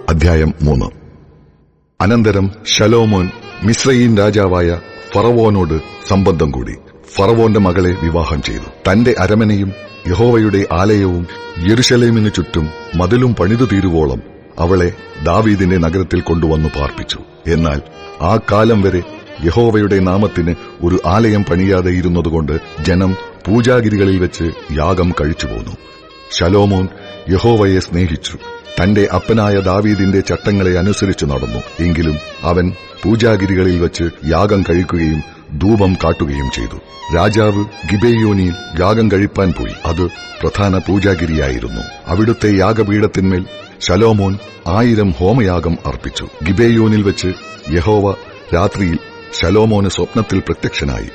അധ്യായം 3. അനന്തരം ശലോമോൻ മിസ്രയീം രാജാവായ ഫറവോനോട് സംബന്ധം കൂടി ഫറവോന്റെ മകളെ വിവാഹം ചെയ്തു. തന്റെ അരമനയും യഹോവയുടെ ആലയവും യെരുശലേമിനു ചുറ്റും മതിലും പണിതു തീരുവോളം അവളെ ദാവീദിന്റെ നഗരത്തിൽ കൊണ്ടുവന്നു പാർപ്പിച്ചു. എന്നാൽ ആ കാലം വരെ യഹോവയുടെ നാമത്തിന് ഒരു ആലയം പണിയാതെ ഇരുന്നതുകൊണ്ട് ജനം പൂജാഗിരികളിൽ വെച്ച് യാഗം കഴിച്ചുപോന്നു. ശലോമോൻ യഹോവയെ സ്നേഹിച്ചു. തന്റെ അപ്പനായ ദാവീദിന്റെ ചട്ടങ്ങളെ അനുസരിച്ചു നടന്നു. എങ്കിലും അവൻ പൂജാഗിരികളിൽ വെച്ച് യാഗം കഴിക്കുകയും ധൂപം കാട്ടുകയും ചെയ്തു. രാജാവ് ഗിബെയോനിൽ യാഗം കഴിപ്പാൻ പോയി. അത് പ്രധാന പൂജാഗിരിയായിരുന്നു. അവിടുത്തെ യാഗപീഠത്തിന്മേൽ ശലോമോൻ 1000 ഹോമയാഗം അർപ്പിച്ചു. ഗിബെയോനിൽ വെച്ച് യഹോവ രാത്രിയിൽ ശലോമോന് സ്വപ്നത്തിൽ പ്രത്യക്ഷനായി.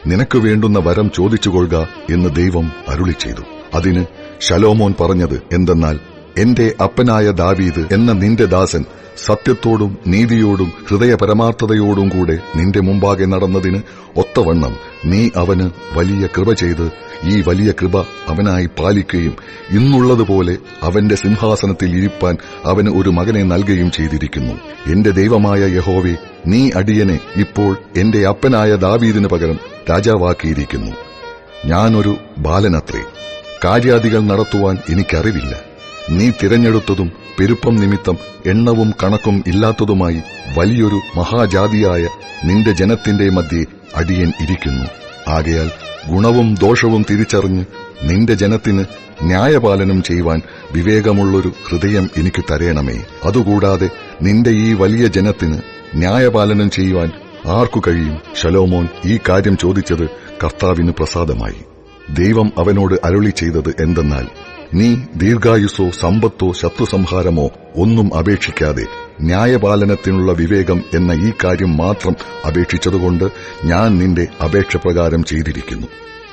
നിനക്ക് വേണ്ടുന്ന വരം ചോദിച്ചുകൊള്ളുക എന്ന് ദൈവം അരുളി ചെയ്തു. അതിന് ശലോമോൻ പറഞ്ഞത് എന്തെന്നാൽ, എന്റെ അപ്പനായ ദാവീദ് എന്ന നിന്റെ ദാസൻ സത്യത്തോടും നീതിയോടും ഹൃദയപരമാർത്ഥതയോടും കൂടെ നിന്റെ മുമ്പാകെ നടന്നതിന് ഒത്തവണ്ണം നീ അവന് വലിയ കൃപ ചെയ്ത് ഈ വലിയ കൃപ അവനായി പാലിക്കുകയും ഇന്നുള്ളതുപോലെ അവന്റെ സിംഹാസനത്തിൽ ഇരിപ്പാൻ അവന് ഒരു മകനെ നൽകുകയും ചെയ്തിരിക്കുന്നു. എന്റെ ദൈവമായ യഹോവേ, നീ അടിയനെ ഇപ്പോൾ എന്റെ അപ്പനായ ദാവീദിന് പകരം രാജാവാക്കിയിരിക്കുന്നു. ഞാനൊരു ബാലനത്രേ, കാര്യാദികൾ നടത്തുവാൻ എനിക്കറിവില്ല. നീ തിരഞ്ഞെടുത്തതും പെരുപ്പം നിമിത്തം എണ്ണവും കണക്കും ഇല്ലാത്തതുമായി വലിയൊരു മഹാജാതിയായ നിന്റെ ജനത്തിന്റെ മധ്യേ അടിയൻ ഇരിക്കുന്നു. ആകയാൽ ഗുണവും ദോഷവും തിരിച്ചറിഞ്ഞ് നിന്റെ ജനത്തിന് ന്യായപാലനം ചെയ്യുവാൻ വിവേകമുള്ളൊരു ഹൃദയം എനിക്ക് തരേണമേ. അതുകൂടാതെ നിന്റെ ഈ വലിയ ജനത്തിന് ന്യായപാലനം ചെയ്യുവാൻ ആർക്കു കഴിയും? ശലോമോൻ ഈ കാര്യം ചോദിച്ചത് കർത്താവിന് പ്രസാദമായി. ദൈവം അവനോട് അരുളി ചെയ്തത് എന്തെന്നാൽ, നീ ദീർഘായുസ്സോ സമ്പത്തോ ശത്രുസംഹാരമോ ഒന്നും അപേക്ഷിക്കാതെ ന്യായപാലനത്തിനുള്ള വിവേകം എന്ന ഈ കാര്യം മാത്രം അപേക്ഷിച്ചതുകൊണ്ട് ഞാൻ നിന്റെ അപേക്ഷ പ്രകാരം ചെയ്തിരിക്കുന്നു.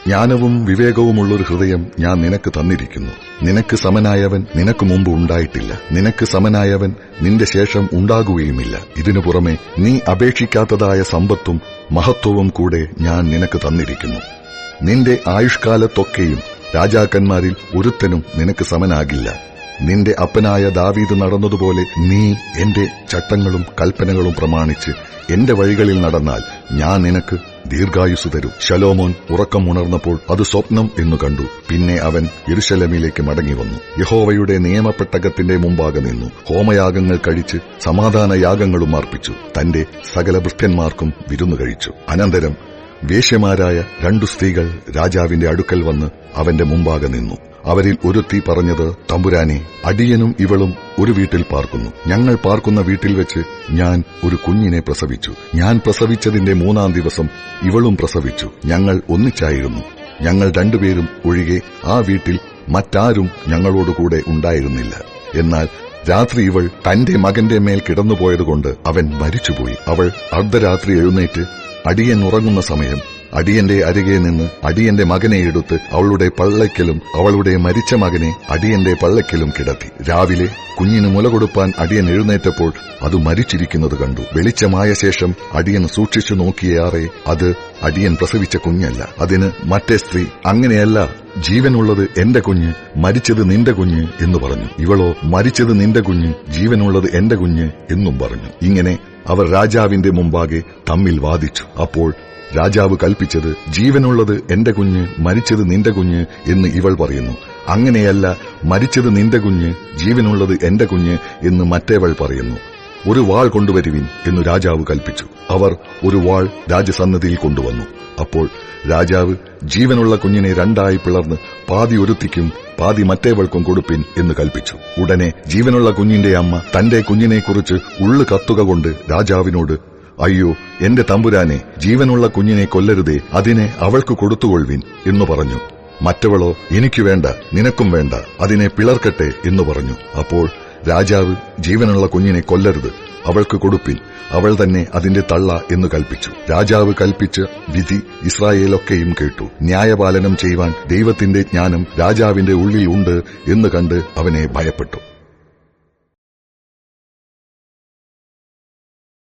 ജ്ഞാനവും വിവേകവുമുള്ളൊരു ഹൃദയം ഞാൻ നിനക്ക് തന്നിരിക്കുന്നു. നിനക്ക് സമനായവൻ നിനക്ക് മുമ്പ് ഉണ്ടായിട്ടില്ല. നിനക്ക് സമനായവൻ നിന്റെ ശേഷം ഉണ്ടാകുകയുമില്ല. ഇതിനു പുറമെ നീ അപേക്ഷിക്കാത്തതായ സമ്പത്തും മഹത്വവും കൂടെ ഞാൻ നിനക്ക് തന്നിരിക്കുന്നു. നിന്റെ ആയുഷ്കാലത്തൊക്കെയും രാജാക്കന്മാരിൽ ഒരുത്തനും നിനക്ക് സമനാകില്ല. നിന്റെ അപ്പനായ ദാവീദ് നടന്നതുപോലെ നീ എന്റെ ചട്ടങ്ങളും കൽപ്പനകളും പ്രമാണിച്ച് എന്റെ വഴികളിൽ നടന്നാൽ ഞാൻ നിനക്ക് ദീർഘായുസ് തരും. ശലോമോൻ ഉറക്കം ഉണർന്നപ്പോൾ അത് സ്വപ്നം എന്നു കണ്ടു. പിന്നെ അവൻ യെരുശലേമിലേക്ക് മടങ്ങിവന്നു. യഹോവയുടെ നിയമപ്പെട്ടകത്തിന്റെ മുമ്പാകെ നിന്നു. ഹോമയാഗങ്ങൾ കഴിച്ച് സമാധാന യാഗങ്ങളും അർപ്പിച്ചു. തന്റെ സകല ഭൃത്യന്മാർക്കും വിരുന്നു കഴിച്ചു. അനന്തരം വേശ്യമാരായ 2 സ്ത്രീകൾ രാജാവിന്റെ അടുക്കൽ വന്ന് അവന്റെ മുമ്പാകെ നിന്നു. അവരിൽ ഒരുത്തി പറഞ്ഞത്, തമ്പുരാനെ, അടിയനും ഇവളും ഒരു വീട്ടിൽ പാർക്കുന്നു. ഞങ്ങൾ പാർക്കുന്ന വീട്ടിൽ വെച്ച് ഞാൻ ഒരു കുഞ്ഞിനെ പ്രസവിച്ചു. ഞാൻ പ്രസവിച്ചതിന്റെ 3-ാം ദിവസം ഇവളും പ്രസവിച്ചു. ഞങ്ങൾ ഒന്നിച്ചായിരുന്നു. ഞങ്ങൾ 2 പേരും ഒഴികെ ആ വീട്ടിൽ മറ്റാരും ഞങ്ങളോടുകൂടെ ഉണ്ടായിരുന്നില്ല. എന്നാൽ രാത്രി ഇവൾ തന്റെ മകന്റെ മേൽ കിടന്നുപോയതുകൊണ്ട് അവൻ മരിച്ചുപോയി. അവൾ അർദ്ധരാത്രി എഴുന്നേറ്റ് അടിയൻ ഉറങ്ങുന്ന സമയം അടിയന്റെ അരികെ നിന്ന് അടിയന്റെ മകനെ എടുത്ത് അവളുടെ പള്ളയ്ക്കലും അവളുടെ മരിച്ച മകനെ അടിയന്റെ പള്ളയ്ക്കലും കിടത്തി. രാവിലെ കുഞ്ഞിന് മുല കൊടുപ്പാൻ അടിയൻ എഴുന്നേറ്റപ്പോൾ അത് മരിച്ചിരിക്കുന്നത് കണ്ടു. വെളിച്ചമായ ശേഷം അടിയൻ സൂക്ഷിച്ചു നോക്കിയേറെ അത് അടിയൻ പ്രസവിച്ച കുഞ്ഞല്ല. അതിന് മറ്റേ സ്ത്രീ, അങ്ങനെയല്ല, ജീവനുള്ളത് എന്റെ കുഞ്ഞ്, മരിച്ചത് നിന്റെ കുഞ്ഞ് എന്ന് പറഞ്ഞു. ഇവളോ, മരിച്ചത് നിന്റെ കുഞ്ഞ്, ജീവനുള്ളത് എന്റെ കുഞ്ഞ് എന്നും പറഞ്ഞു. ഇങ്ങനെ അവർ രാജാവിന്റെ മുമ്പാകെ തമ്മിൽ വാദിച്ചു. അപ്പോൾ രാജാവ് കൽപ്പിച്ചത്, ജീവനുള്ളത് എന്റെ കുഞ്ഞ്, മരിച്ചത് നിന്റെ കുഞ്ഞ് എന്ന് ഇവൾ പറയുന്നു. അങ്ങനെയല്ല, മരിച്ചത് നിന്റെ കുഞ്ഞ്, ജീവനുള്ളത് എന്റെ കുഞ്ഞ് എന്ന് മറ്റേവൾ പറയുന്നു. ഒരു വാൾ കൊണ്ടുവരുവിൻ എന്ന് രാജാവ് കൽപ്പിച്ചു. അവർ ഒരു വാൾ രാജസന്നിധിയിൽ കൊണ്ടുവന്നു. അപ്പോൾ രാജാവ്, ജീവനുള്ള കുഞ്ഞിനെ 2ആയി പിളർന്ന് പാതി ഒരുത്തിക്കും പാതി മറ്റേവൾക്കും കൊടുപ്പിൻ എന്ന് കൽപ്പിച്ചു. ഉടനെ ജീവനുള്ള കുഞ്ഞിന്റെ അമ്മ തന്റെ കുഞ്ഞിനെക്കുറിച്ച് ഉള്ളു കത്തുക കൊണ്ട് രാജാവിനോട്, അയ്യോ, എന്റെ തമ്പുരാനെ, ജീവനുള്ള കുഞ്ഞിനെ കൊല്ലരുതേ, അതിനെ അവൾക്ക് കൊടുത്തുകൊള്ളുവിൻ എന്ന് പറഞ്ഞു. മറ്റവളോ, എനിക്ക് വേണ്ട, നിനക്കും വേണ്ട, അതിനെ പിളർക്കട്ടെ എന്ന് പറഞ്ഞു. അപ്പോൾ രാജാവ്, ജീവനുള്ള കുഞ്ഞിനെ കൊല്ലരുത്, അവൾക്ക് കൊടുപ്പിൻ, അവൾ തന്നെ അതിന്റെ തള്ള എന്ന് കൽപ്പിച്ചു. രാജാവ് കൽപ്പിച്ച വിധി ഇസ്രായേലൊക്കെയും കേട്ടു. ന്യായപാലനം ചെയ്യുവാൻ ദൈവത്തിന്റെ ജ്ഞാനം രാജാവിന്റെ ഉള്ളിൽ ഉണ്ട് എന്ന് കണ്ട് അവനെ ഭയപ്പെട്ടു.